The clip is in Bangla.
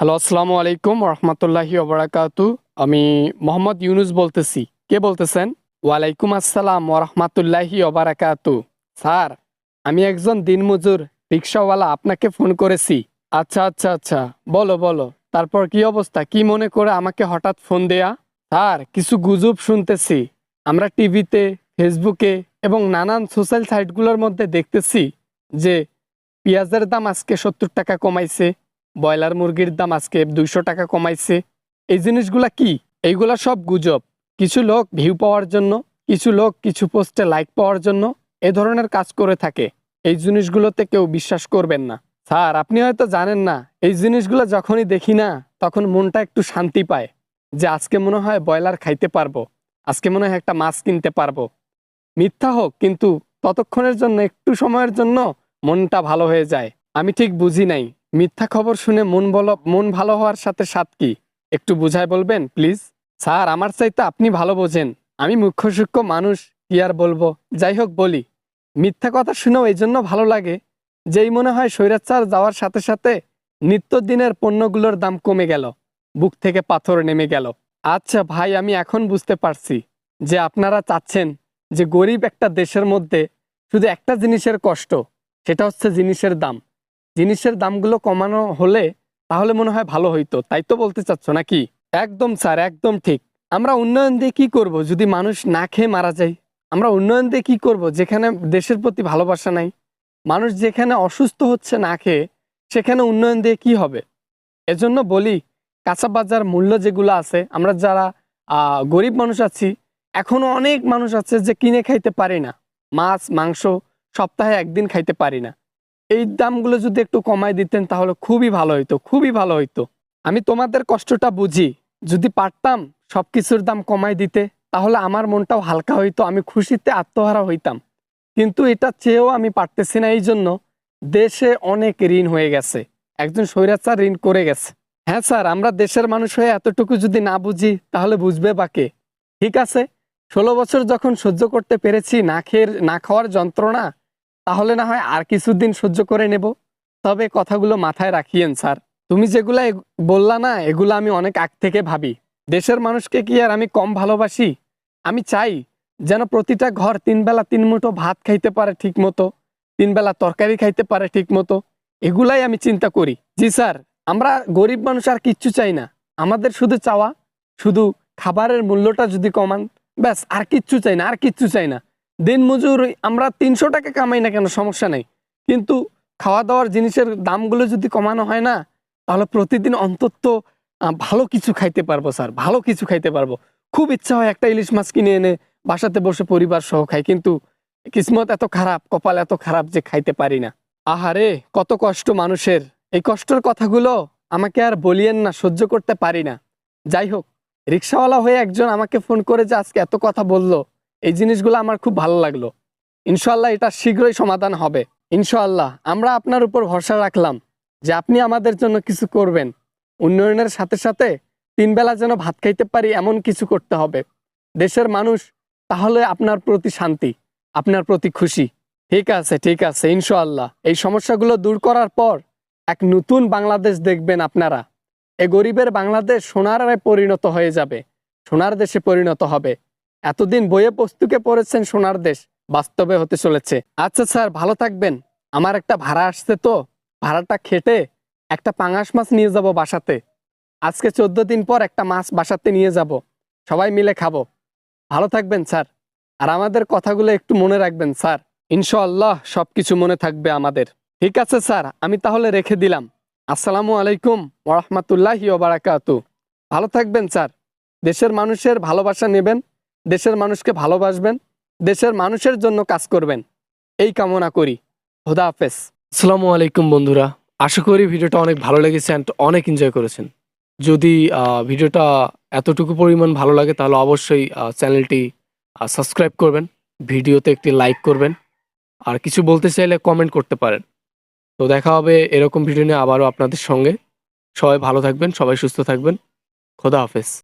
হ্যালো, আসসালামু আলাইকুম রহমতুল্লাহি ওবরাকাতু। আমি মোহাম্মদ ইউনুস বলতেছি। কে বলতেছেন? ওয়ালাইকুম আসসালাম ওরহমাতুল্লাহি ওবারাকাতু। স্যার, আমি একজন দিনমজুর রিক্সাওয়ালা, আপনাকে ফোন করেছি। আচ্ছা আচ্ছা আচ্ছা, বলো বলো। তারপর কি অবস্থা? কি মনে করে আমাকে হঠাৎ ফোন দেয়া? স্যার, কিছু গুজব শুনতেছি। আমরা টিভিতে, ফেসবুকে এবং নানান সোশ্যাল সাইটগুলোর মধ্যে দেখতেছি যে পেঁয়াজের দাম আজকে 70 টাকা কমাইছে, ব্রয়লার মুরগির দাম আজকে 200 টাকা কমাইছে। এই জিনিসগুলা কি? এইগুলা সব গুজব। কিছু লোক ভিউ পাওয়ার জন্য, কিছু লোক কিছু পোস্টে লাইক পাওয়ার জন্য এ ধরনের কাজ করে থাকে। এই জিনিসগুলোতে কেউ বিশ্বাস করবেন না। স্যার, আপনি হয়তো জানেন না, এই জিনিসগুলো যখনই দেখি না তখন মনটা একটু শান্তি পায় যে আজকে মনে হয় ব্রয়লার খাইতে পারবো, আজকে মনে হয় একটা মাছ কিনতে পারবো। মিথ্যা হোক, কিন্তু ততক্ষণের জন্য, একটু সময়ের জন্য মনটা ভালো হয়ে যায়। আমি ঠিক বুঝি নাই, মিথ্যা খবর শুনে মন ভালো হওয়ার সাথে সাথ কি? একটু বুঝায় বলবেন প্লিজ। স্যার, আমার চাইতে আপনি ভালো বোঝেন। আমি মুখ্য সূক্ষ্ম মানুষ, কি আর বলবো। যাই হোক, বলি, মিথ্যা কথা শুনেও এই জন্য ভালো লাগে যেই মনে হয় স্বৈরাচার যাওয়ার সাথে সাথে নিত্যদিনের পণ্যগুলোর দাম কমে গেল, বুক থেকে পাথর নেমে গেল। আচ্ছা ভাই, আমি এখন বুঝতে পারছি যে আপনারা চাচ্ছেন যে গরিব একটা দেশের মধ্যে শুধু একটা জিনিসের কষ্ট, সেটা হচ্ছে জিনিসের দাম। জিনিসের দামগুলো কমানো হলে তাহলে মনে হয় ভালো হইতো, তাই তো বলতে চাচ্ছ নাকি? একদম স্যার, একদম ঠিক। আমরা উন্নয়ন দিয়ে কি করব যদি মানুষ না খেয়ে মারা যায়? আমরা উন্নয়ন দিয়ে কি করব যেখানে দেশের প্রতি ভালোবাসা নাই? মানুষ যেখানে অসুস্থ হচ্ছে না খেয়ে, সেখানে উন্নয়ন দিয়ে কি হবে? এজন্য বলি, কাঁচা বাজার মূল্য যেগুলো আছে, আমরা যারা গরিব মানুষ আছি, এখনো অনেক মানুষ আছে যে কিনে খাইতে পারি না। মাছ মাংস সপ্তাহে একদিন খাইতে পারি না। এই দামগুলো যদি একটু কমায় দিতেন তাহলে খুবই ভালো হইতো, খুবই ভালো হইতো। আমি তোমাদের কষ্টটা বুঝি। যদি পারতাম সবকিছুর দাম কমায় দিতে, তাহলে আমার মনটাও হালকা হইতো, আমি খুশিতে আত্মহারা হইতাম। কিন্তু এটা চেয়েও আমি পারতেছি না। এই জন্য দেশে অনেক ঋণ হয়ে গেছে। একজন স্বৈরাচার ঋণ করে গেছে। হ্যাঁ স্যার, আমরা দেশের মানুষ হয়ে এতটুকু যদি না বুঝি তাহলে বুঝবে বা কে? ঠিক আছে, 16 বছর যখন সহ্য করতে পেরেছি না খাওয়ার যন্ত্রণা, তাহলে না হয় আর কিছুদিন সহ্য করে নেব। তবে কথাগুলো মাথায় রাখিয়েন স্যার। তুমি যেগুলা বললা না, এগুলো আমি অনেক আগ থেকে ভাবি। দেশের মানুষকে কি আর আমি কম ভালোবাসি? আমি চাই যেন প্রতিটা ঘর 3 বেলা 3 মুঠো ভাত খাইতে পারে ঠিক মতো, 3 বেলা তরকারি খাইতে পারে ঠিক মতো। এগুলাই আমি চিন্তা করি। জি স্যার, আমরা গরিব মানুষ আর কিচ্ছু চাই না। আমাদের শুধু চাওয়া, শুধু খাবারের মূল্যটা যদি কমান, ব্যাস, আর কিচ্ছু চাই না, আর কিচ্ছু চাই না। দিন মজুর আমরা 300 টাকা কামাই না কেন, সমস্যা নেই, কিন্তু খাওয়া দাওয়ার জিনিসের দামগুলো যদি কমানো হয় না, তাহলে প্রতিদিন অন্তত ভালো কিছু খাইতে পারবো স্যার, ভালো কিছু খাইতে পারবো। খুব ইচ্ছা হয় একটা ইলিশ মাছ কিনে এনে বাসাতে বসে পরিবার সহ খাই, কিন্তু কিসমত এত খারাপ, কপাল এত খারাপ যে খাইতে পারি না। আহারে, কত কষ্ট মানুষের। এই কষ্টের কথাগুলো আমাকে আর বলিয়েন না, সহ্য করতে পারি না। যাই হোক, রিক্সাওয়ালা হয়ে একজন আমাকে ফোন করে যে আজকে এত কথা বললো, এই জিনিসগুলো আমার খুব ভালো লাগলো। ইনশাল্লাহ এটা শীঘ্রই সমাধান হবে। ইনশাল্লাহ আমরা আপনার উপর ভরসা রাখলাম যে আপনি আমাদের জন্য কিছু করবেন। উন্নয়নের সাথে সাথে 3 বেলা যেন ভাত খাইতে পারি এমন কিছু করতে হবে দেশের মানুষ। তাহলে আপনার প্রতি শান্তি, আপনার প্রতি খুশি। ঠিক আছে, ঠিক আছে, ইনশাআল্লাহ এই সমস্যাগুলো দূর করার পর এক নতুন বাংলাদেশ দেখবেন আপনারা। এ গরিবের বাংলাদেশ সোনার পরিণত হয়ে যাবে, সোনার দেশে পরিণত হবে। এতদিন বইয়ে পুস্তকে পড়েছেন সোনার দেশ, বাস্তবে হতে চলেছে। আচ্ছা স্যার, ভালো থাকবেন। আমার একটা ভাড়া আসছে, তো ভাড়াটা খেটে একটা পাঙাশ মাছ নিয়ে যাব বাসাতে। আজকে 14 দিন পর একটা মাছ বাসাতে নিয়ে যাব, সবাই মিলে খাবো। ভালো থাকবেন স্যার, আর আমাদের কথাগুলো একটু মনে রাখবেন স্যার। ইনশাআল্লাহ সবকিছু মনে থাকবে আমাদের। ঠিক আছে স্যার, আমি তাহলে রেখে দিলাম। আসসালামু আলাইকুম ওরহমতুল্লাহি ওবারাকাতু। ভালো থাকবেন স্যার। দেশের মানুষের ভালোবাসা নেবেন, দেশের মানুষকে ভালোবাসবেন, দেশের মানুষের জন্য কাজ করবেন, এই কামনা করি। খোদা হাফেজ। আসসালামু আলাইকুম বন্ধুরা, আশা করি ভিডিওটা অনেক ভালো লেগেছে অ্যান্ড অনেক এনজয় করেছেন। যদি ভিডিওটা এতটুকু পরিমাণ ভালো লাগে তাহলে অবশ্যই চ্যানেলটি সাবস্ক্রাইব করবেন, ভিডিওতে একটি লাইক করবেন, আর কিছু বলতে চাইলে কমেন্ট করতে পারেন। তো দেখা হবে এরকম ভিডিও নিয়ে আবারও আপনাদের সঙ্গে। সবাই ভালো থাকবেন, সবাই সুস্থ থাকবেন। খোদা হাফেজ।